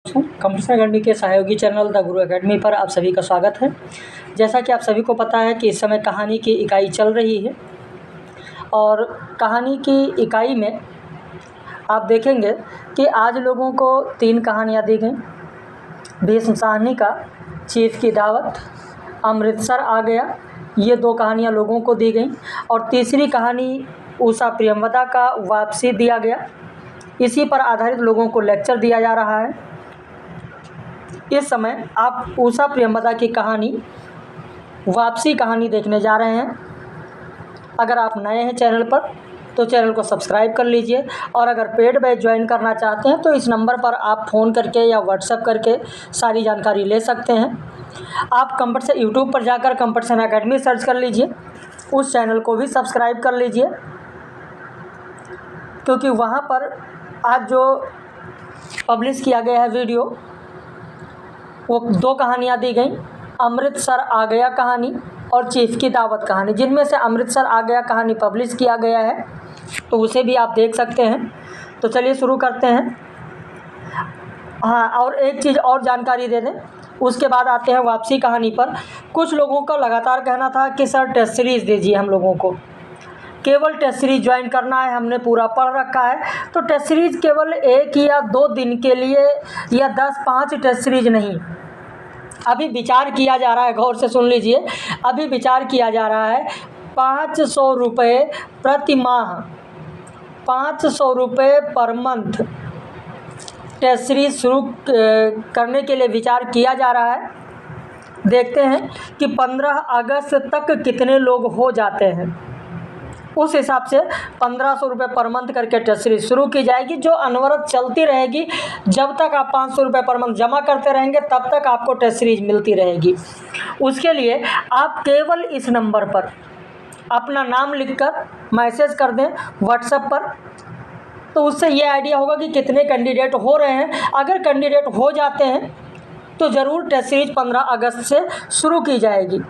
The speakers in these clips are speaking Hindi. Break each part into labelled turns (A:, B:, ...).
A: कंप्यूटर अकेडमी के सहयोगी चैनल द गुरु अकेडमी पर आप सभी का स्वागत है। जैसा कि आप सभी को पता है कि इस समय कहानी की इकाई चल रही है और कहानी की इकाई में आप देखेंगे कि आज लोगों को 3 कहानियाँ दी गई। भीष्म साहनी का चीफ की दावत, अमृतसर आ गया, ये 2 कहानियाँ लोगों को दी गई और तीसरी कहानी उषा प्रियंवदा का वापसी दिया गया। इसी पर आधारित लोगों को लेक्चर दिया जा रहा है। इस समय आप उषा प्रियंवदा की कहानी वापसी कहानी देखने जा रहे हैं। अगर आप नए हैं चैनल पर तो चैनल को सब्सक्राइब कर लीजिए और अगर पेड बैच ज्वाइन करना चाहते हैं तो इस नंबर पर आप फ़ोन करके या व्हाट्सएप करके सारी जानकारी ले सकते हैं। आप कंप्यूटर यूट्यूब पर जाकर कंप्यूटर अकेडमी सर्च कर लीजिए, उस चैनल को भी सब्सक्राइब कर लीजिए क्योंकि वहाँ पर आज जो पब्लिश किया गया है वीडियो, वो 2 कहानियाँ दी गई, अमृतसर आ गया कहानी और चीफ की दावत कहानी, जिनमें से अमृतसर आ गया कहानी पब्लिश किया गया है तो उसे भी आप देख सकते हैं। तो चलिए शुरू करते हैं। हाँ, और एक चीज़ और जानकारी दे दें, उसके बाद आते हैं वापसी कहानी पर। कुछ लोगों का लगातार कहना था कि सर टेस्ट सीरीज़ दीजिए, हम लोगों को केवल टेस्ट सीरीज़ ज्वाइन करना है, हमने पूरा पढ़ रखा है। तो टेस्ट सीरीज़ केवल 1 या 2 दिन के लिए या 10-5 टेस्ट सीरीज़ नहीं, अभी विचार किया जा रहा है, गौर से सुन लीजिए, अभी विचार किया जा रहा है 500 रुपये प्रति माह, 500 रुपये पर मंथ टेस्ट सीरीज़ शुरू करने के लिए विचार किया जा रहा है। देखते हैं कि 15 अगस्त तक कितने लोग हो जाते हैं, उस हिसाब से 1500 रुपये पर मंथ करके टेस्ट सीरीज शुरू की जाएगी, जो अनवरत चलती रहेगी। जब तक आप 500 रुपये पर मंथ जमा करते रहेंगे तब तक आपको टेस्ट सीरीज मिलती रहेगी। उसके लिए आप केवल इस नंबर पर अपना नाम लिखकर मैसेज कर दें व्हाट्सएप पर, तो उससे ये आइडिया होगा कि कितने कैंडिडेट हो रहे हैं। अगर कैंडिडेट हो जाते हैं तो ज़रूर टेस्ट सीरीज 15 अगस्त से शुरू की जाएगी।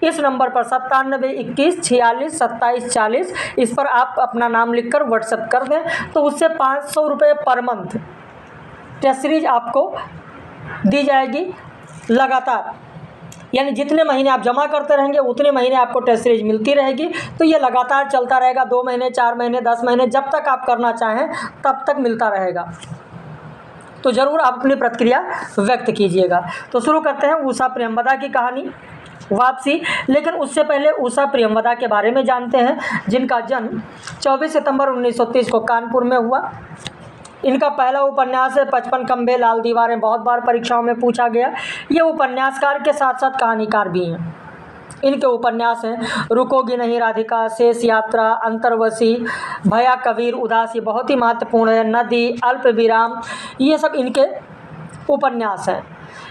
A: इस नंबर पर 97 21 46 27 40, इस पर आप अपना नाम लिखकर व्हाट्सएप कर दें तो उससे 500 रुपये पर मंथ टेस्ट सीरीज आपको दी जाएगी लगातार। यानी जितने महीने आप जमा करते रहेंगे उतने महीने आपको टेस्ट सीरीज मिलती रहेगी। तो ये लगातार चलता रहेगा, 2 महीने, 4 महीने, 10 महीने, जब तक आप करना चाहें तब तक मिलता रहेगा। तो ज़रूर आप अपनी प्रतिक्रिया व्यक्त कीजिएगा। तो शुरू करते हैं उषा प्रियंवदा की कहानी वापसी। लेकिन उससे पहले उषा प्रियंवदा के बारे में जानते हैं, जिनका जन्म 24 सितंबर 1930 को कानपुर में हुआ। इनका पहला उपन्यास है 55 खंबे लाल दीवारें, बहुत बार परीक्षाओं में पूछा गया। ये उपन्यासकार के साथ साथ कहानीकार भी हैं। इनके उपन्यास हैं रुकोगी नहीं राधिका, शेष यात्रा, अंतर्वशी, भया कबीर, उदासी, बहुत ही महत्वपूर्ण है, नदी, अल्प विराम, ये सब इनके उपन्यास हैं।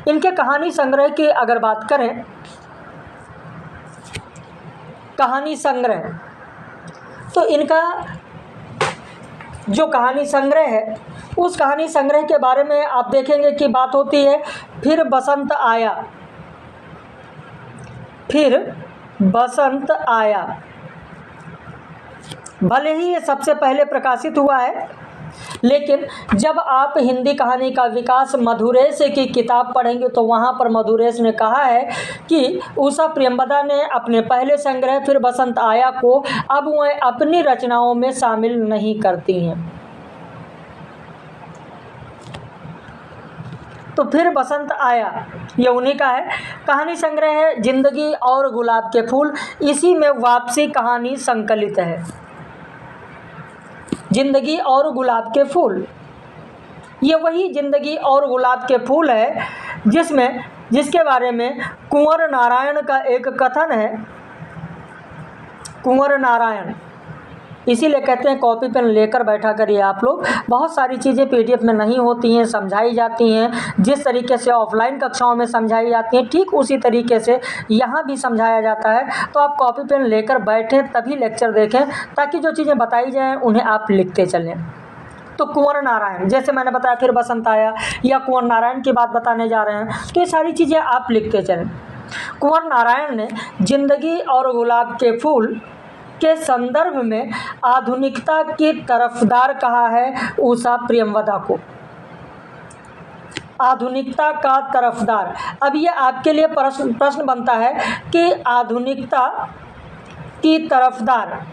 A: इनके कहानी संग्रह की अगर बात करें, कहानी संग्रह, तो इनका जो कहानी संग्रह है उस कहानी संग्रह के बारे में आप देखेंगे कि बात होती है फिर बसंत आया, फिर बसंत आया। भले ही ये सबसे पहले प्रकाशित हुआ है, लेकिन जब आप हिंदी कहानी का विकास मधुरेश की किताब पढ़ेंगे तो वहाँ पर मधुरेश ने कहा है कि उषा प्रियंवदा ने अपने पहले संग्रह फिर बसंत आया को अब वह अपनी रचनाओं में शामिल नहीं करती हैं। तो फिर बसंत आया ये उन्हीं का है। कहानी संग्रह है जिंदगी और गुलाब के फूल, इसी में वापसी कहानी संकलित है। जिंदगी और गुलाब के फूल, ये वही जिंदगी और गुलाब के फूल है जिसके बारे में कुंवर नारायण का एक कथन है। कुंवर नारायण, इसीलिए कहते हैं कॉपी पेन लेकर बैठा करिए आप लोग। बहुत सारी चीज़ें पीडीएफ में नहीं होती हैं, समझाई जाती हैं। जिस तरीके से ऑफलाइन कक्षाओं में समझाई जाती हैं ठीक उसी तरीके से यहाँ भी समझाया जाता है। तो आप कॉपी पेन लेकर बैठें तभी लेक्चर देखें, ताकि जो चीज़ें बताई जाएँ उन्हें आप लिखते चलें। तो कुंवर नारायण, जैसे मैंने बताया फिर बसंत आया, या कुंवर नारायण की बात बताने जा रहे हैं, तो ये सारी चीज़ें आप लिखते चलें। कुंवर नारायण ने जिंदगी और गुलाब के फूल के संदर्भ में आधुनिकता की तरफदार कहा है उषा प्रियंवदा को। आधुनिकता का तरफदार। अब ये आपके लिए प्रश्न बनता है कि आधुनिकता की तरफदार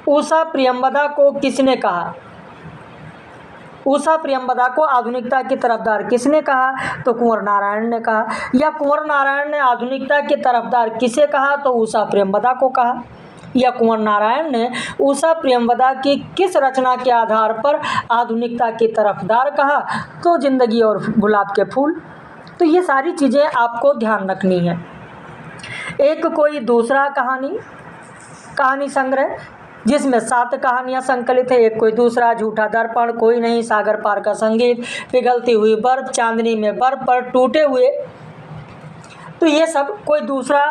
A: उषा प्रियंवदा को किसने कहा? उषा प्रियंवदा को आधुनिकता की तरफदार किसने कहा? तो कुंवर नारायण ने कहा। या कुंवर नारायण ने आधुनिकता के तरफदार किसे कहा? तो उषा प्रियंवदा को कहा। या कुंवर नारायण ने उषा प्रियंवदा की किस रचना के आधार पर आधुनिकता की तरफदार कहा? तो जिंदगी और गुलाब के फूल। तो ये सारी चीज़ें आपको ध्यान रखनी है। एक कोई दूसरा कहानी संग्रह जिसमें 7 कहानियां संकलित है। एक कोई दूसरा, झूठा दर्पण, कोई नहीं, सागर पार का संगीत, पिघलती हुई बर्फ, चांदनी में बर्फ पर टूटे हुए। तो ये सब कोई दूसरा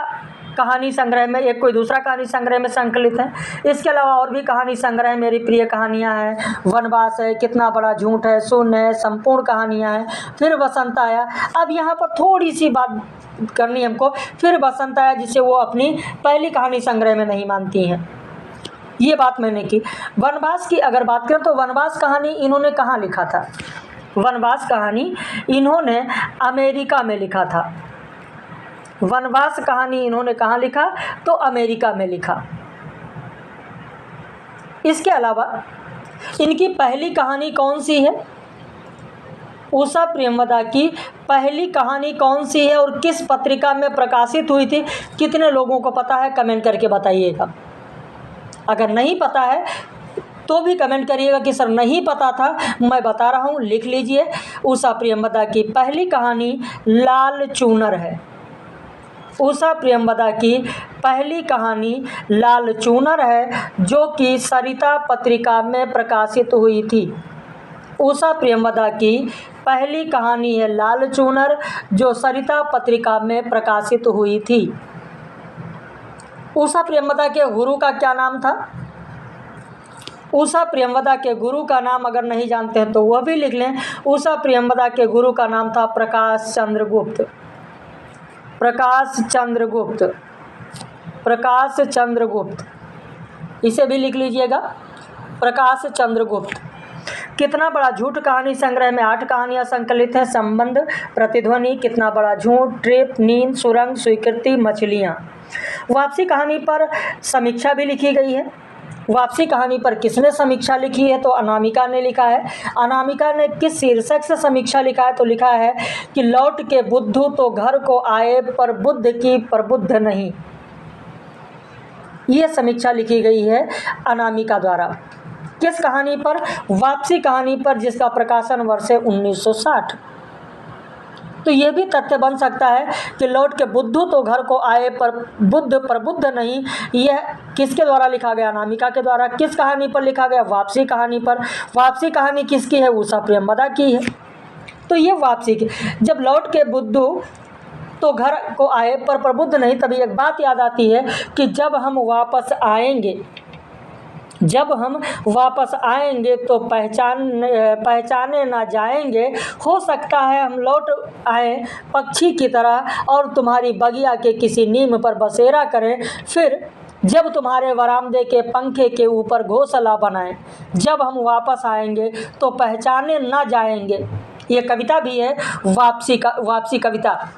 A: कहानी संग्रह में, एक कोई दूसरा कहानी संग्रह में संकलित है। इसके अलावा और भी कहानी संग्रह मेरी प्रिय कहानियां हैं, वनवास है, कितना बड़ा झूठ है, शून्य है, संपूर्ण कहानियां हैं, फिर बसंत आया। अब यहाँ पर थोड़ी सी बात करनी हमको, फिर बसंत आया जिसे वो अपनी पहली कहानी संग्रह में नहीं मानती हैं, ये बात मैंने की। वनवास की अगर बात करें तो वनवास कहानी इन्होंने कहाँ लिखा था? वनवास कहानी इन्होंने अमेरिका में लिखा था। वनवास कहानी इन्होंने कहाँ लिखा? तो अमेरिका में लिखा। इसके अलावा इनकी पहली कहानी कौन सी है? उषा प्रियंवदा की पहली कहानी कौन सी है और किस पत्रिका में प्रकाशित हुई थी? कितने लोगों को पता है? कमेंट करके बताइएगा। अगर नहीं पता है तो भी कमेंट करिएगा कि सर नहीं पता था, मैं बता रहा हूँ, लिख लीजिए। उषा प्रियंवदा की पहली कहानी लाल चूनर है। उषा प्रियंवदा की पहली कहानी लाल चूनर है जो कि सरिता पत्रिका में प्रकाशित हुई थी। उषा प्रियंवदा की पहली कहानी है लाल चूनर जो सरिता पत्रिका में प्रकाशित हुई थी। उषा प्रियंवदा के गुरु का क्या नाम था? उषा प्रियंवदा के गुरु का नाम अगर नहीं जानते हैं तो वह भी लिख लें। उषा प्रियंवदा के गुरु का नाम था प्रकाश चंद्रगुप्त। प्रकाश चंद्रगुप्त, प्रकाश चंद्रगुप्त, इसे भी लिख लीजिएगा, प्रकाश चंद्रगुप्त। कितना बड़ा झूठ कहानी संग्रह में 8 कहानियां संकलित हैं। संबंध, प्रतिध्वनि, कितना बड़ा झूठ, ट्रिप, नींद, सुरंग, स्वीकृति, मछलियां। वापसी कहानी पर समीक्षा भी लिखी गई है। वापसी कहानी पर किसने समीक्षा लिखी है? तो अनामिका ने लिखा है। अनामिका ने किस शीर्षक से समीक्षा लिखा है? तो लिखा है कि लौट के बुद्धू तो घर को आए पर बुद्ध की प्रबुद्ध नहीं। यह समीक्षा लिखी गई है अनामिका द्वारा। किस कहानी पर? वापसी कहानी पर, जिसका प्रकाशन वर्ष है 1960। तो यह भी तथ्य बन सकता है कि लौट के बुद्धू तो घर को आए पर बुद्ध प्रबुद्ध नहीं। यह किसके द्वारा लिखा गया? अनामिका के द्वारा। किस कहानी पर लिखा गया? वापसी कहानी पर। वापसी कहानी किसकी है? उषा प्रियंवदा की है। तो ये वापसी की, जब लौट के बुद्धू तो घर को आए पर प्रबुद्ध नहीं, तभी एक बात याद आती है कि जब हम वापस आएंगे तो पहचाने ना जाएंगे। हो सकता है हम लौट आए पक्षी की तरह और तुम्हारी बगिया के किसी नीम पर बसेरा करें, फिर जब तुम्हारे वरामदे के पंखे के ऊपर घोंसला बनाएं। जब हम वापस आएंगे तो पहचाने ना जाएंगे। ये कविता भी है, वापसी कविता।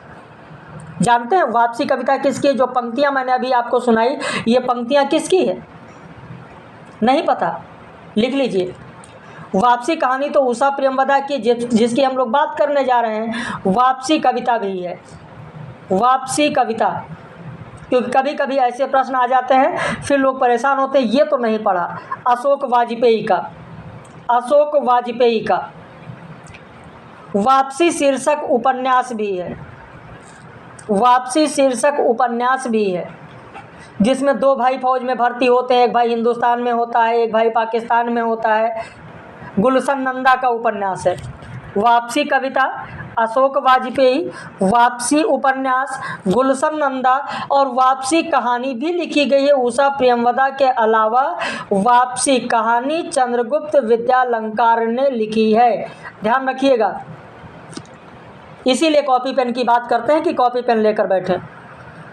A: जानते हैं वापसी कविता किसकी है? जो पंक्तियां मैंने अभी आपको सुनाई, ये पंक्तियां किसकी है? नहीं पता? लिख लीजिए। वापसी कहानी तो उषा प्रियंवदा की, जिसकी हम लोग बात करने जा रहे हैं। वापसी कविता भी है, वापसी कविता। क्योंकि कभी कभी ऐसे प्रश्न आ जाते हैं, फिर लोग परेशान होते हैं, ये तो नहीं पढ़ा। अशोक वाजपेयी का वापसी शीर्षक उपन्यास भी है। वापसी शीर्षक उपन्यास भी है, जिसमें 2 भाई फौज में भर्ती होते हैं। एक भाई हिंदुस्तान में होता है, एक भाई पाकिस्तान में होता है। गुलशन नंदा का उपन्यास है। वापसी कविता अशोक वाजपेयी, वापसी उपन्यास गुलशन नंदा और वापसी कहानी भी लिखी गई है उषा प्रियंवदा के अलावा। वापसी कहानी चंद्रगुप्त विद्यालंकार ने लिखी है। ध्यान रखिएगा, इसीलिए कॉपी पेन की बात करते हैं कि कॉपी पेन लेकर बैठे।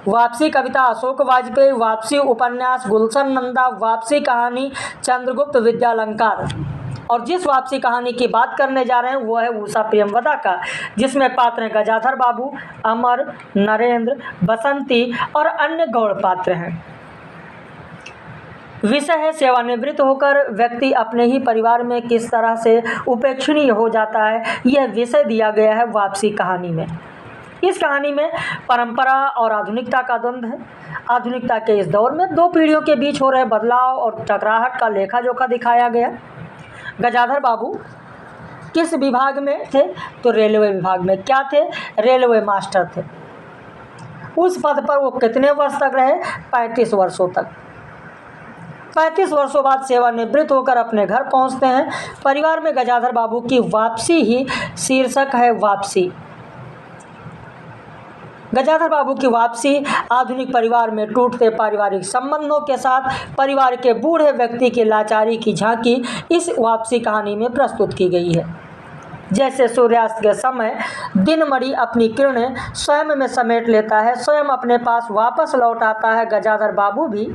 A: वापसी कविता अशोक वाजपेयी, वापसी उपन्यास गुलशन नंदा, वापसी कहानी चंद्रगुप्त विद्यालंकार। और जिस वापसी कहानी की बात करने जा रहे हैं वो है उषा प्रेमवदा का, जिसमें पात्र हैं गजाधर बाबू, अमर, नरेंद्र, बसंती और अन्य गौड़ पात्र हैं। विषय है सेवानिवृत्त होकर व्यक्ति अपने ही परिवार में किस तरह से उपेक्षणीय हो जाता है। यह विषय दिया गया है वापसी कहानी में। इस कहानी में परंपरा और आधुनिकता का द्वंद्व है। आधुनिकता के इस दौर में दो पीढ़ियों के बीच हो रहे बदलाव और टकराहट का लेखा जोखा दिखाया गया। गजाधर बाबू किस विभाग में थे? तो रेलवे विभाग में। क्या थे? रेलवे मास्टर थे। उस पद पर वो कितने वर्ष तक रहे? 35 वर्षों तक। 35 वर्षों बाद सेवानिवृत्त होकर अपने घर पहुंचते हैं। परिवार में गजाधर बाबू की वापसी ही शीर्षक है। वापसी, गजाधर बाबू की वापसी आधुनिक परिवार में टूटते पारिवारिक संबंधों के साथ परिवार के बूढ़े व्यक्ति की लाचारी की झांकी इस वापसी कहानी में प्रस्तुत की गई है। जैसे सूर्यास्त के समय दिनमणि अपनी किरणें स्वयं में समेट लेता है, स्वयं अपने पास वापस लौट आता है, गजाधर बाबू भी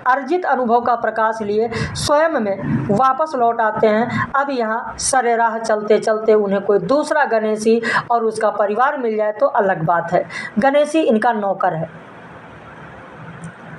A: अर्जित अनुभव का प्रकाश लिए स्वयं में वापस लौट आते हैं। अब यहाँ सरेराह चलते चलते उन्हें कोई दूसरा गणेशी और उसका परिवार मिल जाए तो अलग बात है। गणेशी इनका नौकर है।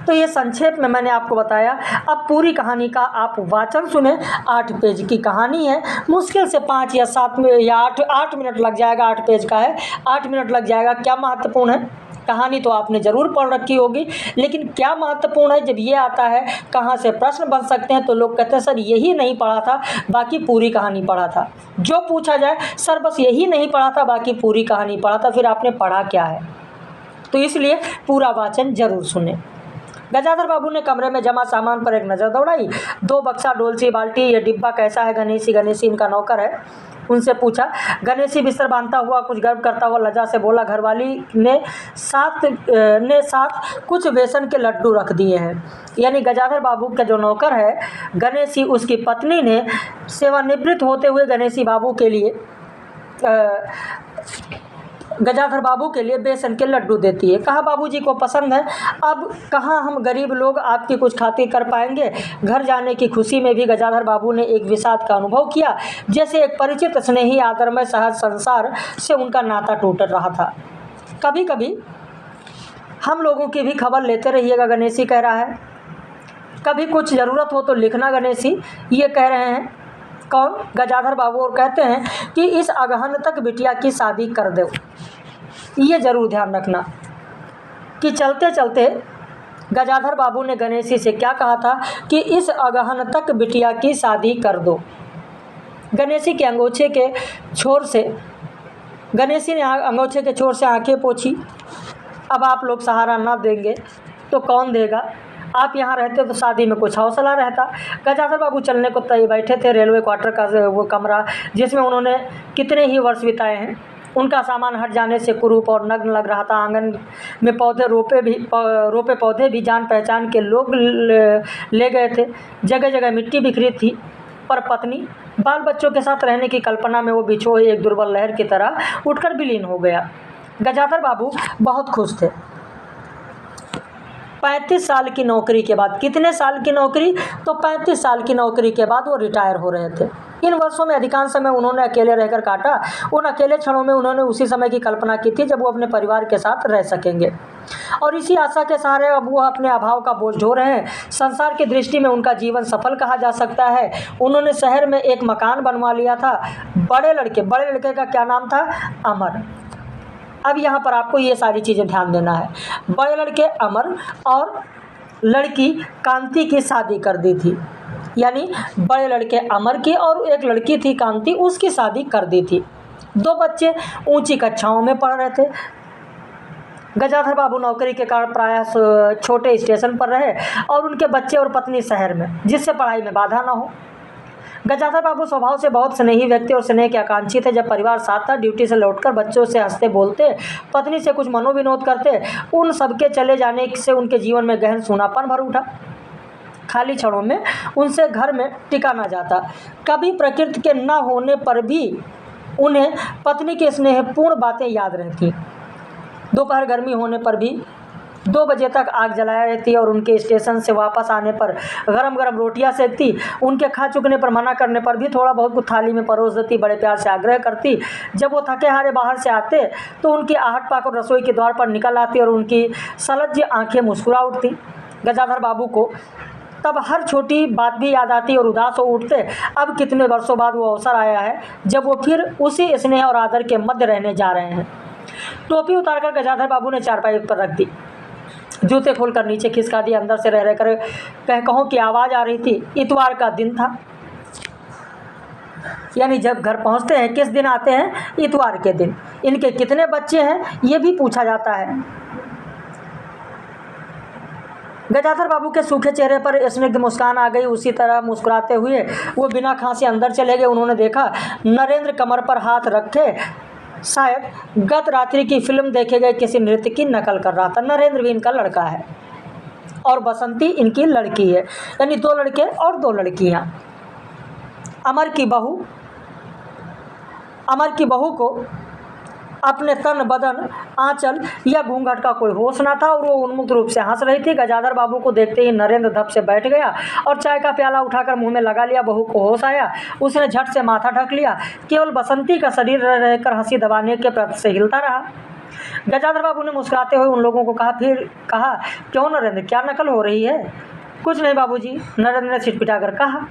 A: तो ये संक्षेप में मैंने आपको बताया। अब पूरी कहानी का आप वाचन सुने। 8 पेज की कहानी है। मुश्किल से 5 या 7 या 8 मिनट लग जाएगा। 8 पेज का है, 8 मिनट लग जाएगा। क्या महत्वपूर्ण है? कहानी तो आपने ज़रूर पढ़ रखी होगी, लेकिन क्या महत्वपूर्ण है जब ये आता है कहाँ से प्रश्न बन सकते हैं तो लोग कहते हैं सर यही नहीं पढ़ा था, बाकी पूरी कहानी पढ़ा था। जो पूछा जाए सर बस यही नहीं पढ़ा था, बाकी पूरी कहानी पढ़ा था, फिर आपने पढ़ा क्या है? तो इसलिए पूरा वाचन जरूर सुने। गजाधर बाबू ने कमरे में जमा सामान पर एक नज़र दौड़ाई। 2 बक्सा, डोलची, बाल्टी, ये डिब्बा कैसा है? गणेशी, गणेशी इनका नौकर है, उनसे पूछा। गणेशी बिस्तर बांधता हुआ कुछ गर्व करता हुआ लज्जा से बोला, घरवाली ने साथ कुछ बेसन के लड्डू रख दिए हैं। यानी गजाधर बाबू का जो नौकर है गणेशी, उसकी पत्नी ने सेवानिवृत्त होते हुए गणेशी बाबू के लिए गजाधर बाबू के लिए बेसन के लड्डू देती है। कहा बाबूजी को पसंद है। अब कहाँ हम गरीब लोग आपकी कुछ खातिर कर पाएंगे। घर जाने की खुशी में भी गजाधर बाबू ने एक विषाद का अनुभव किया, जैसे एक परिचित स्नेही आदरमय सहज संसार से उनका नाता टूट रहा था। कभी कभी हम लोगों की भी खबर लेते रहिएगा, गणेशी कह रहा है। कभी कुछ ज़रूरत हो तो लिखना, गणेशी ये कह रहे हैं। कौन? गजाधर बाबू। और कहते हैं कि इस अगहन तक बिटिया की शादी कर दो। ये ज़रूर ध्यान रखना कि चलते चलते गजाधर बाबू ने गणेशी से क्या कहा था कि इस अगहन तक बिटिया की शादी कर दो। गणेशी के अंगोछे के छोर से गणेशी ने अंगोछे के छोर से आंखें पोंछी। अब आप लोग सहारा ना देंगे तो कौन देगा? आप यहाँ रहते तो शादी में कुछ हौसला रहता। गजाधर बाबू चलने को तय बैठे थे। रेलवे क्वार्टर का वो कमरा जिसमें उन्होंने कितने ही वर्ष बिताए हैं, उनका सामान हट जाने से कुरूप और नग्न लग रहा था। आंगन में रोपे पौधे भी जान पहचान के लोग ले गए थे। जगह जगह मिट्टी बिखरी थी, पर पत्नी बाल बच्चों के साथ रहने की कल्पना में वो बिछोए एक दुर्बल लहर की तरह उठकर विलीन हो गया। गजाधर बाबू बहुत खुश थे। 35 साल की नौकरी के बाद, कितने साल की नौकरी? तो 35 साल की नौकरी के बाद वो रिटायर हो रहे थे। इन वर्षों में अधिकांश समय उन्होंने अकेले रहकर काटा। उन अकेले क्षणों में उन्होंने उसी समय की कल्पना की थी जब वो अपने परिवार के साथ रह सकेंगे, और इसी आशा के सहारे अब वो अपने अभाव का बोझ ढो रहे हैं। संसार की दृष्टि में उनका जीवन सफल कहा जा सकता है। उन्होंने शहर में एक मकान बनवा लिया था। बड़े लड़के का क्या नाम था? अमर। अब यहाँ पर आपको ये सारी चीज़ें ध्यान देना है। बड़े लड़के अमर और लड़की कांति की शादी कर दी थी। यानी बड़े लड़के अमर की और एक लड़की थी कांति, उसकी शादी कर दी थी। 2 बच्चे ऊंची कक्षाओं में पढ़ रहे थे। गजाधर बाबू नौकरी के कारण प्रायः छोटे स्टेशन पर रहे और उनके बच्चे और पत्नी शहर में, जिससे पढ़ाई में बाधा न हो। गजाधर बाबू स्वभाव से बहुत स्नेही व्यक्ति और स्नेह के आकांक्षी थे। जब परिवार साथ था, ड्यूटी से लौटकर बच्चों से हंसते बोलते, पत्नी से कुछ मनोविनोद करते। उन सबके चले जाने से उनके जीवन में गहन सूनापन भर उठा। खाली क्षणों में उनसे घर में टिका ना जाता। कभी प्रकृति के न होने पर भी उन्हें पत्नी के स्नेहपूर्ण बातें याद रहती। दोपहर गर्मी होने पर भी 2 बजे तक आग जलाया रहती और उनके स्टेशन से वापस आने पर गरम गरम रोटियां सेकती। उनके खा चुकने पर मना करने पर भी थोड़ा बहुत कुछ थाली में परोस देती, बड़े प्यार से आग्रह करती। जब वो थके हारे बाहर से आते तो उनकी आहट पाकर रसोई के द्वार पर निकल आती और उनकी सलज्ज आंखें मुस्कुरा उठती। गजाधर बाबू को तब हर छोटी बात भी याद आती और उदास हो उठते। अब कितने वर्षों बाद वो अवसर आया है जब वो फिर उसी स्नेह और आदर के मध्य रहने जा रहे हैं। टोपी उतारकर गजाधर बाबू ने चारपाई पर रख दी, जूते खोलकर नीचे खिसका दिया। अंदर से रह रहकर कहकहों की आवाज़ आ रही थी। इतवार का दिन था, यानी जब घर पहुंचते हैं किस दिन आते हैं? इतवार के दिन। इनके कितने बच्चे हैं ये भी पूछा जाता है। गजाधर बाबू के सूखे चेहरे पर स्निग्ध मुस्कान आ गई। उसी तरह मुस्कुराते हुए वो बिना खांसे अंदर चले गए। उन्होंने देखा नरेंद्र कमर पर हाथ रखे शायद गत रात्रि की फिल्म देखे गए किसी नृत्य की नकल कर रहा था। नरेंद्र भी इनका लड़का है और बसंती इनकी लड़की है, यानी 2 लड़के और 2 लड़कियां। अमर की बहू को अपने तन बदन आंचल या घूंघट का कोई होश ना था और वो उन्मुक्त रूप से हंस रही थी। गजाधर बाबू को देखते ही नरेंद्र धप से बैठ गया और चाय का प्याला उठाकर मुंह में लगा लिया। बहू को होश आया, उसने झट से माथा ढक लिया। केवल बसंती का शरीर रह रहकर हंसी दबाने के प्रयत्न से हिलता रहा। गजाधर बाबू ने मुस्कुराते हुए उन लोगों को कहा, क्यों नरेंद्र, क्या नकल हो रही है? कुछ नहीं बाबूजी, नरेंद्र ने छिटपिटा कर कहा।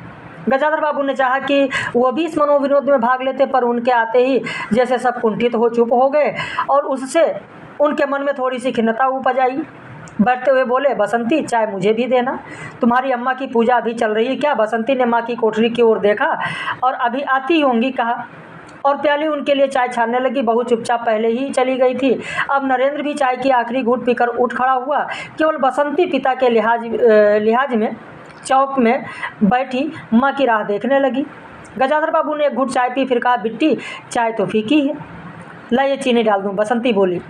A: गजाधर बाबू ने चाहा कि वो भी इस मनोविनोद में भाग लेते, पर उनके आते ही जैसे सब कुंठित हो चुप हो गए और उससे उनके मन में थोड़ी सी खिन्नता उपज आई। बैठते हुए बोले, बसंती चाय मुझे भी देना। तुम्हारी अम्मा की पूजा अभी चल रही है क्या? बसंती ने माँ की कोठरी की ओर देखा और अभी आती होंगी कहा और प्याली उनके लिए चाय छानने लगी। बहू चुपचाप पहले ही चली गई थी। अब नरेंद्र भी चाय की आखिरी घूंट पीकर उठ खड़ा हुआ। केवल बसंती पिता के लिहाज में चौक में बैठी माँ की राह देखने लगी। गजाधर बाबू ने एक घूंट चाय पी, फिर कहा, बिट्टी चाय तो फीकी है, ला ये चीनी डाल दूँ। बसंती बोली,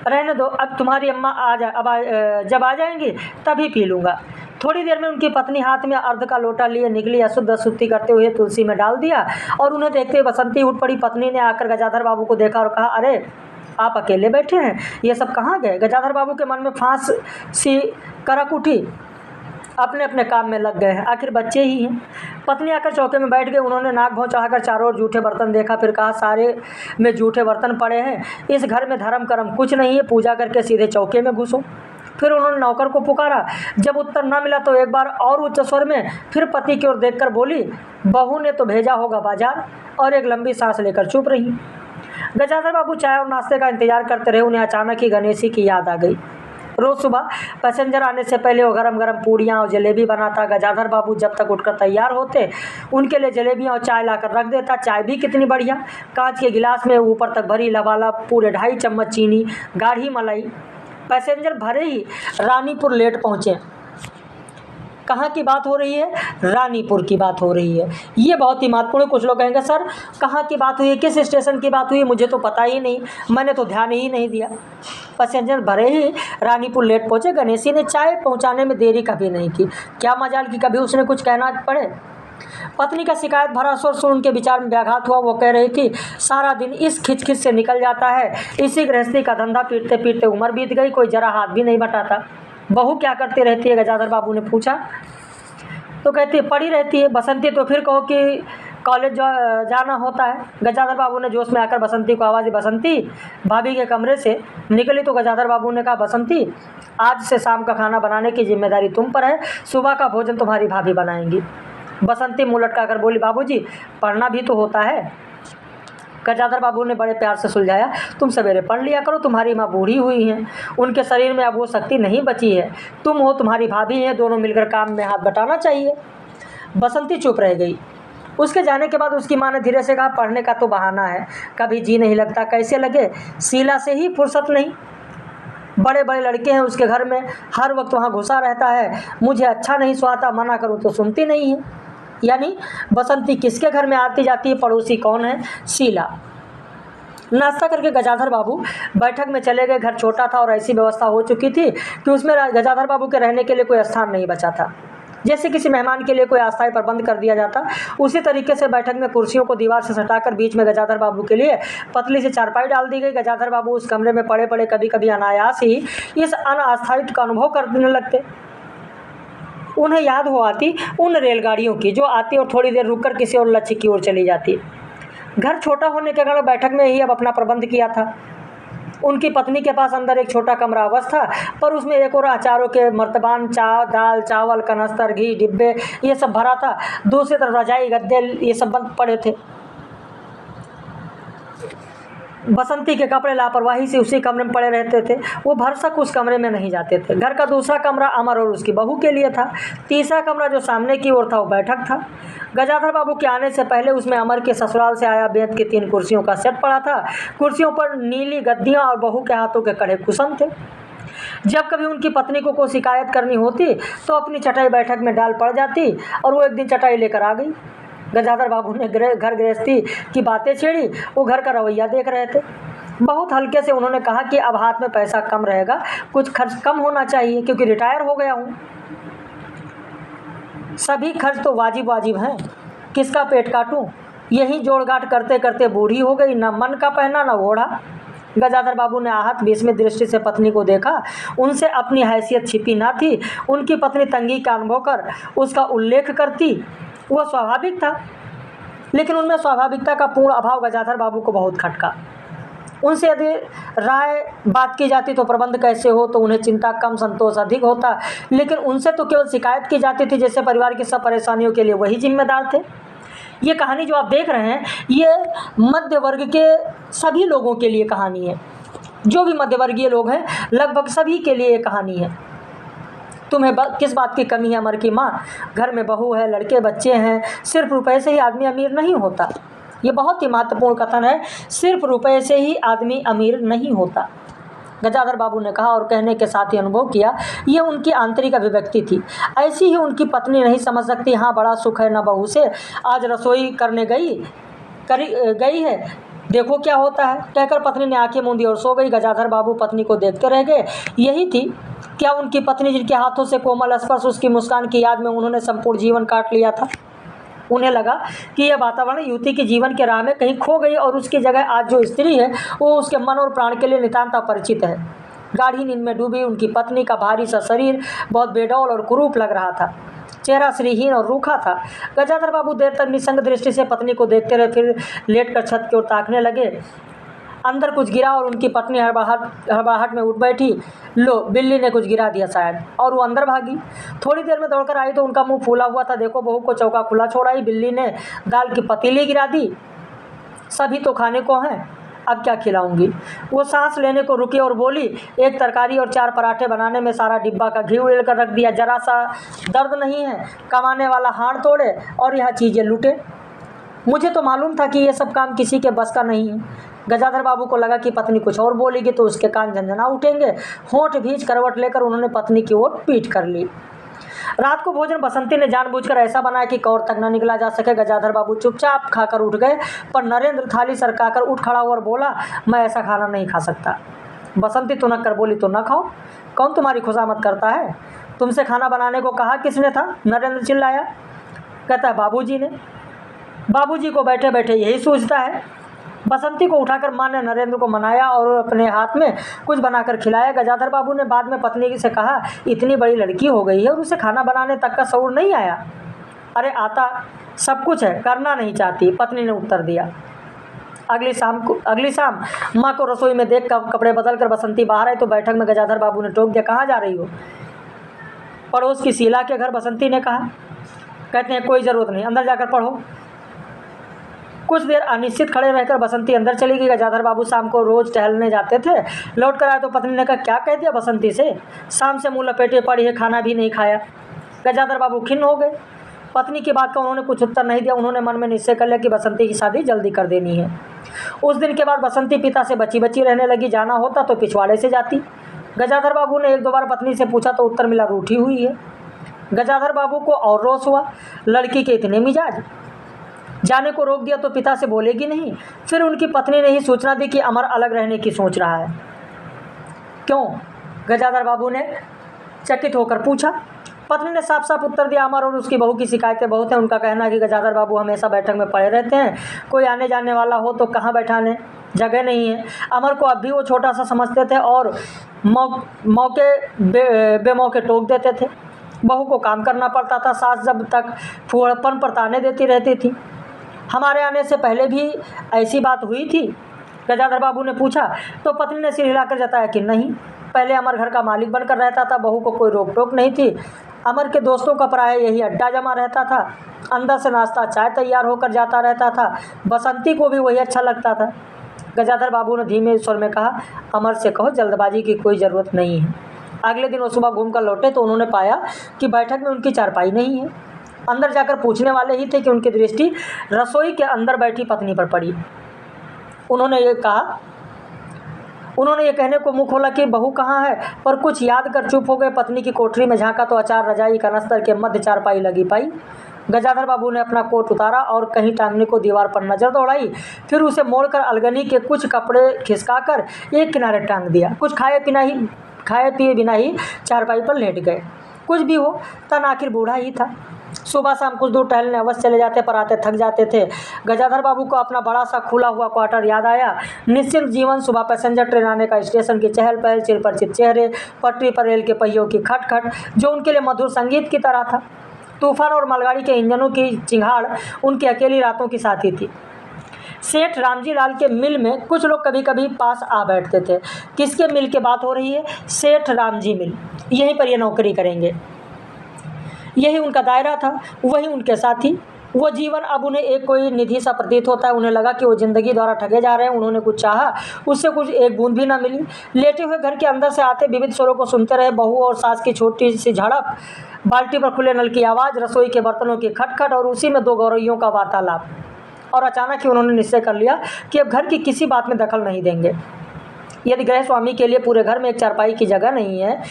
A: रहने दो, अब तुम्हारी अम्मा जब आ जाएंगी तभी पी लूँगा। थोड़ी देर में उनकी पत्नी हाथ में अर्ध का लोटा लिए निकली। अशुद्ध अशुद्धि करते हुए तुलसी में डाल दिया और उन्हें देखते हुए बसंती उठ पड़ी। पत्नी ने आकर गजाधर बाबू को देखा और कहा, अरे आप अकेले बैठे हैं, ये सब कहाँ गए? गजाधर बाबू के मन में फांस सी करक उठी। अपने अपने काम में लग गए हैं, आखिर बच्चे ही हैं। पत्नी आकर चौके में बैठ गए। उन्होंने नाक भौं चढ़ाकर चारों ओर जूठे बर्तन देखा, फिर कहा, सारे में जूठे बर्तन पड़े हैं, इस घर में धर्म कर्म कुछ नहीं है, पूजा करके सीधे चौके में घुसो। फिर उन्होंने नौकर को पुकारा। जब उत्तर न मिला तो एक बार और उच्च स्वर में फिर पति की ओर देखकर बोली, बहू ने तो भेजा होगा बाजार, और एक लंबी सांस लेकर चुप रही। गजाधर बाबू चाय और नाश्ते का इंतजार करते रहे। उन्हें अचानक ही गणेशी की याद आ गई। रोज सुबह पैसेंजर आने से पहले वो गरम गरम पूड़ियाँ और जलेबी बनाता। गजाधर बाबू जब तक उठकर तैयार होते उनके लिए जलेबियाँ और चाय लाकर रख देता। चाय भी कितनी बढ़िया, कांच के गिलास में ऊपर तक भरी, लबालब पूरे 2.5 चम्मच चीनी, गाढ़ी मलाई। पैसेंजर भरे ही रानीपुर लेट पहुँचे। कहाँ की बात हो रही है? रानीपुर की बात हो रही है। ये बहुत ही महत्वपूर्ण। कुछ लोग कहेंगे, सर कहाँ की बात हुई है, किस स्टेशन की बात हुई है, मुझे तो पता ही नहीं, मैंने तो ध्यान ही नहीं दिया। पैसेंजर भरे ही रानीपुर लेट पहुँचे। गणेशी ने चाय पहुँचाने में देरी कभी नहीं की। क्या मजाल कि कभी उसने कुछ कहना पड़े। पत्नी का शिकायत भरा स्वर सुन उनके विचार में व्याघात हुआ। वो कह रही थी, सारा दिन इस खिचखिच से निकल जाता है, इसी गृहस्थी का धंधा पीटते पीटते उम्र बीत गई, कोई जरा हाथ भी नहीं बटाता। बहू क्या करती रहती है? गजाधर बाबू ने पूछा। तो कहती है, पड़ी रहती है। बसंती, तो फिर कहो कि कॉलेज जाना होता है। गजाधर बाबू ने जोश में आकर बसंती को आवाज़ दी। बसंती भाभी के कमरे से निकली तो गजाधर बाबू ने कहा, बसंती आज से शाम का खाना बनाने की जिम्मेदारी तुम पर है, सुबह का भोजन तुम्हारी भाभी बनाएंगी। बसंती मुँह लटका कर बोली, बाबूजी पढ़ना भी तो होता है। गजाधर बाबू ने बड़े प्यार से सुलझाया, तुम सवेरे पढ़ लिया करो, तुम्हारी माँ बूढ़ी हुई हैं, उनके शरीर में अब वो शक्ति नहीं बची है। तुम हो, तुम्हारी भाभी है, दोनों मिलकर काम में हाथ बटाना चाहिए। बसंती चुप रह गई। उसके जाने के बाद उसकी माँ ने धीरे से कहा, पढ़ने का तो बहाना है, कभी जी नहीं लगता। कैसे लगे? शीला से ही फुर्सत नहीं। बड़े बड़े लड़के हैं उसके घर में, हर वक्त वहाँ घुसा रहता है, मुझे अच्छा नहीं सुहाता, मना करूँ तो सुनती नहीं है। यानी बसंती किसके घर में आती जाती है? पड़ोसी कौन है? शीला। नाश्ता करके गजाधर बाबू बैठक में चले गए। घर छोटा था और ऐसी व्यवस्था हो चुकी थी कि उसमें गजाधर बाबू के रहने के लिए कोई स्थान नहीं बचा था। जैसे किसी मेहमान के लिए कोई अस्थायी प्रबंध कर दिया जाता, उसी तरीके से बैठक में कुर्सियों को दीवार से सटाकर बीच में गजाधर बाबू के लिए पतली सी चारपाई डाल दी गई। गजाधर बाबू उस कमरे में पड़े पड़े कभी कभी अनायास ही इस अनास्थायित्व का अनुभव करने लगते। उन्हें याद हो आती उन रेलगाड़ियों की जो आती और थोड़ी देर रुककर किसी और लक्ष्य की ओर चली जाती। घर छोटा होने के कारण बैठक में ही अब अपना प्रबंध किया था। उनकी पत्नी के पास अंदर एक छोटा कमरा अवश्य था, पर उसमें एक और अचारों के मर्तबान, दाल चावल, कनस्तर, घी, डिब्बे ये सब भरा था। दूसरी तरफ रजाई, गद्दे ये सब बंद पड़े थे। बसंती के कपड़े लापरवाही से उसी कमरे में पड़े रहते थे। वो भरसक उस कमरे में नहीं जाते थे। घर का दूसरा कमरा अमर और उसकी बहू के लिए था। तीसरा कमरा जो सामने की ओर था वो बैठक था। गजाधर बाबू के आने से पहले उसमें अमर के ससुराल से आया बेंत की 3 कुर्सियों का सेट पड़ा था। कुर्सियों पर नीली गद्दियाँ और बहू के हाथों के कड़े कुशन थे। जब कभी उनकी पत्नी को कोई शिकायत करनी होती तो अपनी चटाई बैठक में डाल पड़ जाती और वो एक दिन चटाई लेकर आ गई। गजाधर बाबू ने घर गृहस्थी की बातें छेड़ी। वो घर का रवैया देख रहे थे। बहुत हल्के से उन्होंने कहा कि अब हाथ में पैसा कम रहेगा, कुछ खर्च कम होना चाहिए क्योंकि रिटायर हो गया हूँ। सभी खर्च तो वाजिब हैं, किसका पेट काटूं? यही जोड़ गांठ करते करते बूढ़ी हो गई, न मन का पहना न ओढ़ा। गजाधर बाबू ने आहत भीष्मित दृष्टि से पत्नी को देखा। उनसे अपनी हैसियत छिपी ना थी। उनकी पत्नी तंगी का अनुभव कर उसका उल्लेख करती, वह स्वाभाविक था, लेकिन उनमें स्वाभाविकता का पूर्ण अभाव गजाधर बाबू को बहुत खटका। उनसे यदि राय बात की जाती तो प्रबंध कैसे हो तो उन्हें चिंता कम, संतोष अधिक होता, लेकिन उनसे तो केवल शिकायत की जाती थी जैसे परिवार की सब परेशानियों के लिए वही जिम्मेदार थे। ये कहानी जो आप देख रहे हैं ये मध्य वर्ग के सभी लोगों के लिए कहानी है। जो भी मध्यवर्गीय लोग हैं लगभग सभी के लिए ये कहानी है। तुम्हें किस बात की कमी है अमर की माँ? घर में बहू है, लड़के बच्चे हैं, सिर्फ रुपए से ही आदमी अमीर नहीं होता। ये बहुत ही महत्वपूर्ण कथन है, सिर्फ रुपए से ही आदमी अमीर नहीं होता। गजाधर बाबू ने कहा और कहने के साथ ही अनुभव किया ये उनकी आंतरिक अभिव्यक्ति थी। ऐसी ही उनकी पत्नी नहीं समझ सकती। हाँ, बड़ा सुख है न बहू से, आज रसोई करने गई है, देखो क्या होता है, कहकर पत्नी ने आंखें मूंदी और सो गई। गजाधर बाबू पत्नी को देखते रह गए। यही थी क्या उनकी पत्नी जिनके हाथों से कोमल स्पर्श, उसकी मुस्कान की याद में उन्होंने संपूर्ण जीवन काट लिया था। उन्हें लगा कि यह वातावरण युवती के जीवन के राह में कहीं खो गई और उसकी जगह आज जो स्त्री है वो उसके मन और प्राण के लिए नितांत अपरिचित है। गाढ़ी नींद में डूबी उनकी पत्नी का भारी सा शरीर बहुत बेडौल और कुरूप लग रहा था। चेहरा श्रीहीन और रूखा था। गजाधर बाबू देर तक निसंग दृष्टि से पत्नी को देखते रहे, फिर लेटकर छत की ओर ताकने लगे। अंदर कुछ गिरा और उनकी पत्नी हड़बड़ाहट में उठ बैठी। लो, बिल्ली ने कुछ गिरा दिया शायद, और वो अंदर भागी। थोड़ी देर में दौड़कर आई तो उनका मुंह फूला हुआ था। देखो, बहू को चौका खुला छोड़ाई, बिल्ली ने दाल की पतीली गिरा दी। सभी तो खाने को हैं, अब क्या खिलाऊंगी? वो सांस लेने को रुकी और बोली, एक तरकारी और 4 पराठे बनाने में सारा डिब्बा का घी उड़ेल कर रख दिया। जरा सा दर्द नहीं है, कमाने वाला हाड़ तोड़े और यह चीज़ें लूटे। मुझे तो मालूम था कि ये सब काम किसी के बस का नहीं है। गजाधर बाबू को लगा कि पत्नी कुछ और बोलेगी तो उसके कान झंझना उठेंगे। होंठ भींच करवट लेकर उन्होंने पत्नी की ओर पीठ कर ली। रात को भोजन बसंती ने जानबूझकर ऐसा बनाया कि कौर तक न निकला जा सके। गजाधर बाबू चुपचाप खाकर उठ गए, पर नरेंद्र थाली सरकाकर उठ खड़ा हुआ और बोला, मैं ऐसा खाना नहीं खा सकता। बसंती तुनक कर बोली, तो न खाओ, कौन तुम्हारी खुशामद करता है? तुमसे खाना बनाने को कहा किसने था? नरेंद्र चिल्लाया। कहता है बाबूजी ने। बाबूजी को बैठे बैठे यही सूझता है। बसंती को उठाकर माँ ने नरेंद्र को मनाया और अपने हाथ में कुछ बनाकर खिलाया। गजाधर बाबू ने बाद में पत्नी से कहा, इतनी बड़ी लड़की हो गई है और उसे खाना बनाने तक का शऊर नहीं आया। अरे आता सब कुछ है, करना नहीं चाहती, पत्नी ने उत्तर दिया। अगली शाम माँ को रसोई में देख कपड़े बदल कर बसंती बाहर आई तो बैठक में गजाधर बाबू ने टोक दिया, कहाँ जा रही हो? पड़ोस की शीला के घर, बसंती ने कहा। कहते हैं कोई ज़रूरत नहीं, अंदर जाकर पढ़ो। कुछ देर अनिश्चित खड़े रहकर बसंती अंदर चली गई। गजाधर बाबू शाम को रोज टहलने जाते थे। लौट कर आए तो पत्नी ने कहा, क्या कह दिया बसंती से? शाम से मुँह लपेटे पड़ी है, खाना भी नहीं खाया। गजाधर बाबू खिन्न हो गए। पत्नी की बात का उन्होंने कुछ उत्तर नहीं दिया। उन्होंने मन में निश्चय कर लिया कि बसंती की शादी जल्दी कर देनी है। उस दिन के बाद बसंती पिता से बची बची रहने लगी। जाना होता तो पिछवाड़े से जाती। गजाधर बाबू ने 1-2 बार पत्नी से पूछा तो उत्तर मिला, रूठी हुई है। गजाधर बाबू को और रोष हुआ, लड़की के इतने मिजाज। जाने को रोक दिया तो पिता से बोलेगी नहीं। फिर उनकी पत्नी ने ही सूचना दी कि अमर अलग रहने की सोच रहा है। क्यों? गजाधर बाबू ने चकित होकर पूछा। पत्नी ने साफ साफ उत्तर दिया, अमर और उसकी बहू की शिकायतें बहुत हैं। उनका कहना है कि गजाधर बाबू हमेशा बैठक में पड़े रहते हैं, कोई आने जाने वाला हो तो कहाँ बैठाने, जगह नहीं है। अमर को अब भी वो छोटा सा समझते थे और मौके बेमौके टोक देते थे। बहू को काम करना पड़ता था, सास जब तक फूहड़पन पर ताने देती रहती थी। हमारे आने से पहले भी ऐसी बात हुई थी, गजाधर बाबू ने पूछा। तो पत्नी ने सिर हिलाकर जताया कि नहीं, पहले अमर घर का मालिक बनकर रहता था, बहू को कोई रोक टोक नहीं थी। अमर के दोस्तों का प्राय यही अड्डा जमा रहता था, अंदर से नाश्ता चाय तैयार होकर जाता रहता था, बसंती को भी वही अच्छा लगता था। गजाधर बाबू ने धीमे स्वर में कहा, अमर से कहो जल्दबाजी की कोई ज़रूरत नहीं है। अगले दिन वो सुबह घूम कर लौटे तो उन्होंने पाया कि बैठक में उनकी चारपाई नहीं है। अंदर जाकर पूछने वाले ही थे कि उनकी दृष्टि रसोई के अंदर बैठी पत्नी पर पड़ी। उन्होंने ये कहने को मुँह खोला कि बहू कहाँ है, पर कुछ याद कर चुप हो गए। पत्नी की कोठरी में झांका तो अचार रजाई कनस्तर के मध्य चारपाई लगी पाई। गजाधर बाबू ने अपना कोट उतारा और कहीं टांगने को दीवार पर नज़र दौड़ाई, फिर उसे मोड़कर अलगनी के कुछ कपड़े खिसकाकर एक किनारे टांग दिया। कुछ खाए पिए बिना ही चारपाई पर लेट गए। कुछ भी हो, तन आखिर बूढ़ा ही था। सुबह शाम कुछ दूर टहलने अवश्य चले जाते, पर आते थक जाते थे। गजाधर बाबू को अपना बड़ा सा खुला हुआ क्वार्टर याद आया। निश्चिंत जीवन, सुबह पैसेंजर ट्रेन आने का, स्टेशन की चहल पहल, चिरपरिचित चेहरे, पटरी पर रेल के पहियों की खटखट जो उनके लिए मधुर संगीत की तरह था। तूफान और मालगाड़ी के इंजनों की चिंगाड़ उनकी अकेली रातों की साथी थी। सेठ रामजी लाल के मिल में कुछ लोग कभी कभी पास आ बैठते थे। किसके मिल की बात हो रही है? सेठ रामजी मिल। यहीं पर ये नौकरी करेंगे, यही उनका दायरा था, वही उनके साथी। वो जीवन अब उन्हें एक कोई निधि सा प्रतीत होता है। उन्हें लगा कि वो जिंदगी द्वारा ठगे जा रहे हैं। उन्होंने कुछ चाहा, उससे कुछ एक बूंद भी ना मिली। लेटे हुए घर के अंदर से आते विविध स्वरों को सुनते रहे। बहू और सास की छोटी सी झड़प, बाल्टी पर खुले नल की आवाज़, रसोई के बर्तनों की खटखट और उसी में दो गौरैयों का वार्तालाप। और अचानक ही उन्होंने निश्चय कर लिया कि अब घर की किसी बात में दखल नहीं देंगे। यदि गृह स्वामी के लिए पूरे घर में एक चारपाई की जगह नहीं है,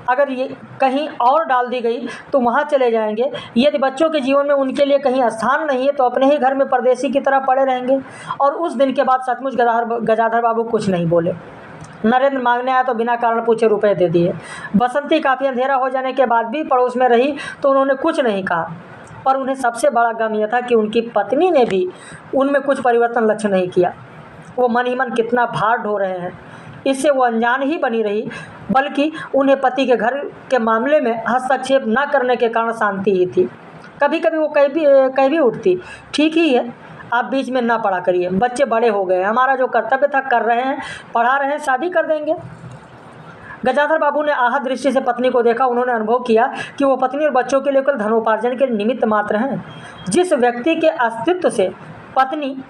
A: अगर ये कहीं और डाल दी गई तो वहाँ चले जाएंगे। यदि बच्चों के जीवन में उनके लिए कहीं स्थान नहीं है तो अपने ही घर में परदेसी की तरह पड़े रहेंगे। और उस दिन के बाद सचमुच गजाधर बाबू कुछ नहीं बोले। नरेंद्र मांगने आया तो बिना कारण पूछे रुपए दे दिए। बसंती काफ़ी अंधेरा हो जाने के बाद भी पड़ोस में रही तो उन्होंने कुछ नहीं कहा। पर उन्हें सबसे बड़ा गम यह था कि उनकी पत्नी ने भी उनमें कुछ परिवर्तन लक्ष्य नहीं किया। वो मन ही मन कितना भार ढो रहे हैं, इससे वो अनजान ही बनी रही, बल्कि उन्हें पति के घर के मामले में हस्तक्षेप न करने के कारण शांति ही थी। कभी कभी वो कह भी उठती, ठीक ही है, आप बीच में ना पढ़ा करिए, बच्चे बड़े हो गए, हमारा जो कर्तव्य था कर रहे हैं, पढ़ा रहे हैं, शादी कर देंगे। गजाधर बाबू ने आहत दृष्टि से पत्नी को देखा। उन्होंने अनुभव किया कि वो पत्नी और बच्चों के लिए केवल धनोपार्जन के निमित्त मात्र हैं। जिस व्यक्ति के अस्तित्व से पत्नी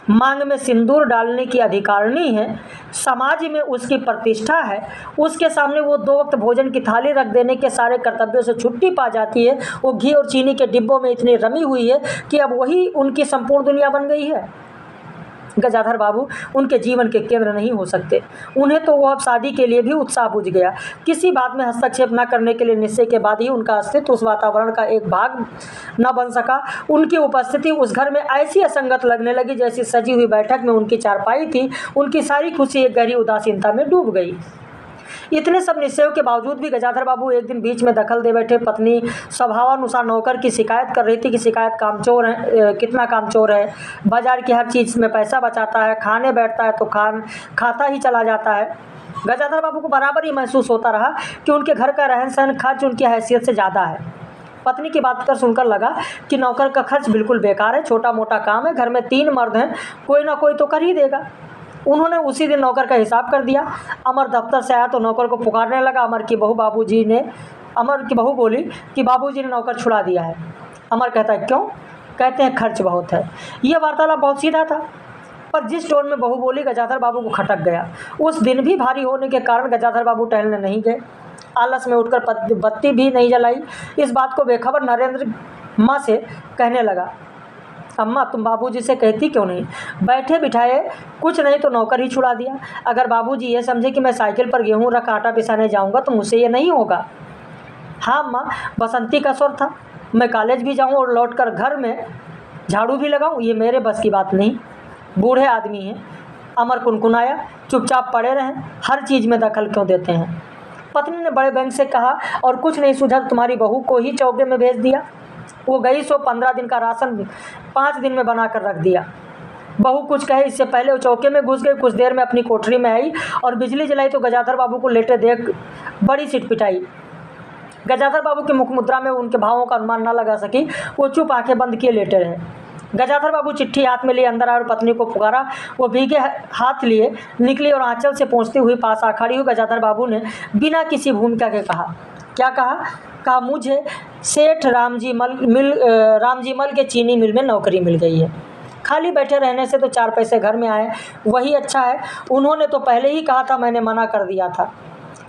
A: मांग में सिंदूर डालने की अधिकारिणी है, समाज में उसकी प्रतिष्ठा है, उसके सामने वो 2 वक्त भोजन की थाली रख देने के सारे कर्तव्यों से छुट्टी पा जाती है। वो घी और चीनी के डिब्बों में इतनी रमी हुई है कि अब वही उनकी संपूर्ण दुनिया बन गई है। गजाधर बाबू उनके जीवन के केंद्र नहीं हो सकते। उन्हें तो वो अब शादी के लिए भी उत्साह बुझ गया। किसी बात में हस्तक्षेप न करने के लिए निश्चय के बाद ही उनका अस्तित्व उस वातावरण का एक भाग न बन सका। उनकी उपस्थिति उस घर में ऐसी असंगत लगने लगी जैसी सजी हुई बैठक में उनकी चारपाई थी। उनकी सारी खुशी एक गहरी उदासीनता में डूब गई। इतने सब निश्चयों के बावजूद भी गजाधर बाबू एक दिन बीच में दखल दे बैठे। पत्नी स्वभावानुसार नौकर की शिकायत कर रही थी कि शिकायत कामचोर है, कितना कामचोर है, बाजार की हर चीज़ में पैसा बचाता है, खाने बैठता है तो खाता ही चला जाता है। गजाधर बाबू को बराबर ही महसूस होता रहा कि उनके घर का रहन सहन खर्च उनकी हैसियत से ज़्यादा है। पत्नी की बात कर सुनकर लगा कि नौकर का खर्च बिल्कुल बेकार है, छोटा मोटा काम है, घर में 3 मर्द हैं, कोई ना कोई तो कर ही देगा। उन्होंने उसी दिन नौकर का हिसाब कर दिया। अमर दफ्तर से आया तो नौकर को पुकारने लगा। अमर की बहू बोली कि बाबूजी ने नौकर छुड़ा दिया है। अमर कहता है क्यों? कहते हैं खर्च बहुत है। यह वार्तालाप बहुत सीधा था, पर जिस टोन में बहू बोली गजाधर बाबू को खटक गया। उस दिन भी भारी होने के कारण गजाधर बाबू टहलने नहीं गए। आलस में उठकर बत्ती भी नहीं जलाई। इस बात को बेखबर नरेंद्र माँ से कहने लगा, अम्मा तुम बाबूजी से कहती क्यों नहीं? बैठे बिठाए कुछ नहीं तो नौकर ही छुड़ा दिया। अगर बाबूजी ये समझे कि मैं साइकिल पर गेहूँ रख आटा पिसाने जाऊँगा तो मुझसे ये नहीं होगा। हाँ अम्मा, बसंती का स्वर था, मैं कॉलेज भी जाऊँ और लौटकर घर में झाड़ू भी लगाऊँ, ये मेरे बस की बात नहीं। बूढ़े आदमी हैं। अमर कुनकुनाया, चुपचाप पड़े रहें, हर चीज़ में दखल क्यों देते हैं? पत्नी ने बड़े बैंक से कहा, और कुछ नहीं सूझा तो तुम्हारी बहू को ही चौके में भेज दिया। वो गई सो 15 दिन का राशन 5 दिन में बना कर रख दिया। बहू कुछ कहे इससे पहले वो चौके में घुस गई। कुछ देर में अपनी कोठरी में आई और बिजली जलाई तो गजाधर बाबू को लेटे देख बड़ी सिट पिटाई। गजाधर बाबू की मुख मुद्रा में उनके भावों का अनुमान न लगा सकी। वो चुप आंखें बंद किए लेटे रहे। गजाधर बाबू चिट्ठी हाथ में लिए अंदर आए और पत्नी को पुकारा। वो भीगे हाथ लिए निकली और आंचल से पहुँचती हुई पास आ खड़ी हुई। गजाधर बाबू ने बिना किसी भूमिका के कहा, क्या कहा, मुझे सेठ रामजी मल के चीनी मिल में नौकरी मिल गई है। खाली बैठे रहने से तो 4 पैसे घर में आए, वही अच्छा है। उन्होंने तो पहले ही कहा था, मैंने मना कर दिया था।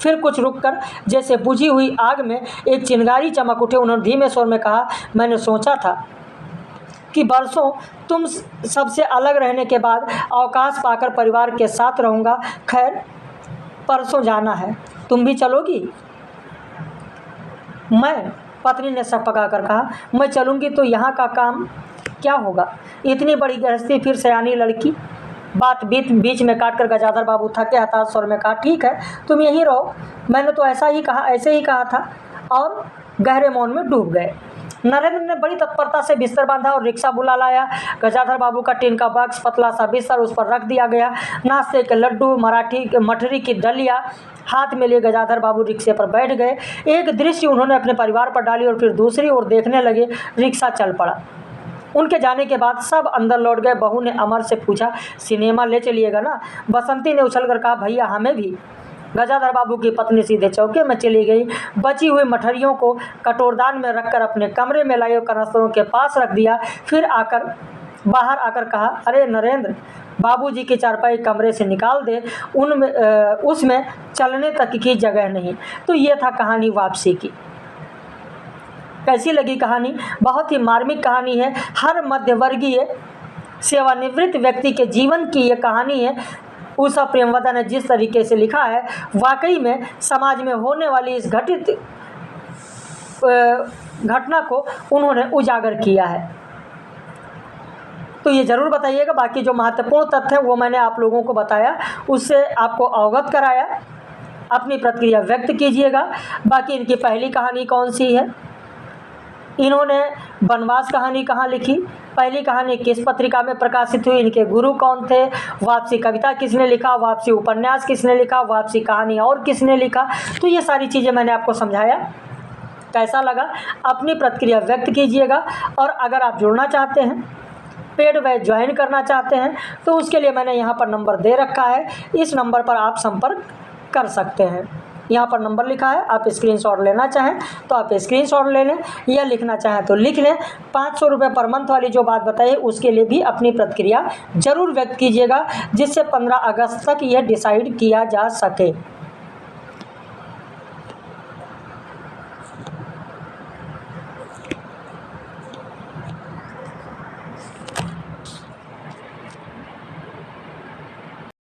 A: फिर कुछ रुककर जैसे बुझी हुई आग में एक चिंगारी चमक उठे। उन्होंने धीमे स्वर में कहा, मैंने सोचा था कि बरसों तुम सबसे अलग रहने के बाद अवकाश पाकर परिवार के साथ रहूँगा। खैर, परसों जाना है, तुम भी चलोगी? मैं, पत्नी ने सक पका कर कहा, मैं चलूँगी तो यहाँ का काम क्या होगा? इतनी बड़ी गृहस्थी, फिर सयानी लड़की। बात बीच में काटकर गजाधर बाबू थके हताश स्वर में कहा, ठीक है, तुम यहीं रहो, मैंने तो ऐसे ही कहा था, और गहरे मौन में डूब गए। नरेंद्र ने बड़ी तत्परता से बिस्तर बांधा और रिक्शा बुला लाया। गजाधर बाबू का टीन का बक्स, पतला सा बिस्तर, उस पर रख दिया गया। नाश्ते के लड्डू, मठरी की डलिया हाथ में लिए गजाधर बाबू रिक्शे पर बैठ गए। एक दृष्टि उन्होंने अपने परिवार पर डाली और फिर दूसरी ओर देखने लगे। रिक्शा चल पड़ा। उनके जाने के बाद सब अंदर लौट गए। बहू ने अमर से पूछा, सिनेमा ले चलिएगा ना? बसंती ने उछलकर कहा, भैया हमें भी। गजाधर बाबू की पत्नी सीधे चौके में चली गई। बची हुई मठरियों को कटोरदान में रखकर अपने कमरे में लाई और कनस्तरों के पास रख दिया। फिर बाहर आकर कहा, अरे नरेंद्र, बाबूजी की चारपाई कमरे से निकाल दे, उसमें चलने तक की जगह नहीं। तो ये था कहानी वापसी की। कैसी लगी कहानी? बहुत ही मार्मिक कहानी है। हर मध्यवर्गीय सेवानिवृत्त व्यक्ति के जीवन की ये कहानी है। उषा प्रेमवदा ने जिस तरीके से लिखा है, वाकई में समाज में होने वाली इस घटना को उन्होंने उजागर किया है। तो ये ज़रूर बताइएगा। बाकी जो महत्वपूर्ण तथ्य हैं वो मैंने आप लोगों को बताया, उससे आपको अवगत कराया। अपनी प्रतिक्रिया व्यक्त कीजिएगा। बाकी इनकी पहली कहानी कौन सी है, इन्होंने वनवास कहानी कहाँ लिखी, पहली कहानी किस पत्रिका में प्रकाशित हुई, इनके गुरु कौन थे, वापसी कविता किसने लिखा, वापसी उपन्यास किसने लिखा, वापसी कहानी और किसने लिखा। तो ये सारी चीज़ें मैंने आपको समझाया। कैसा लगा? अपनी प्रतिक्रिया व्यक्त कीजिएगा। और अगर आप जुड़ना चाहते हैं, पेड बैच ज्वाइन करना चाहते हैं, तो उसके लिए मैंने यहाँ पर नंबर दे रखा है। इस नंबर पर आप संपर्क कर सकते हैं। यहाँ पर नंबर लिखा है, आप स्क्रीनशॉट लेना चाहें तो आप स्क्रीनशॉट ले लें, या लिखना चाहें तो लिख लें। 500 रुपये पर मंथ वाली जो बात बताई उसके लिए भी अपनी प्रतिक्रिया जरूर व्यक्त कीजिएगा, जिससे 15 अगस्त तक यह डिसाइड किया जा सके।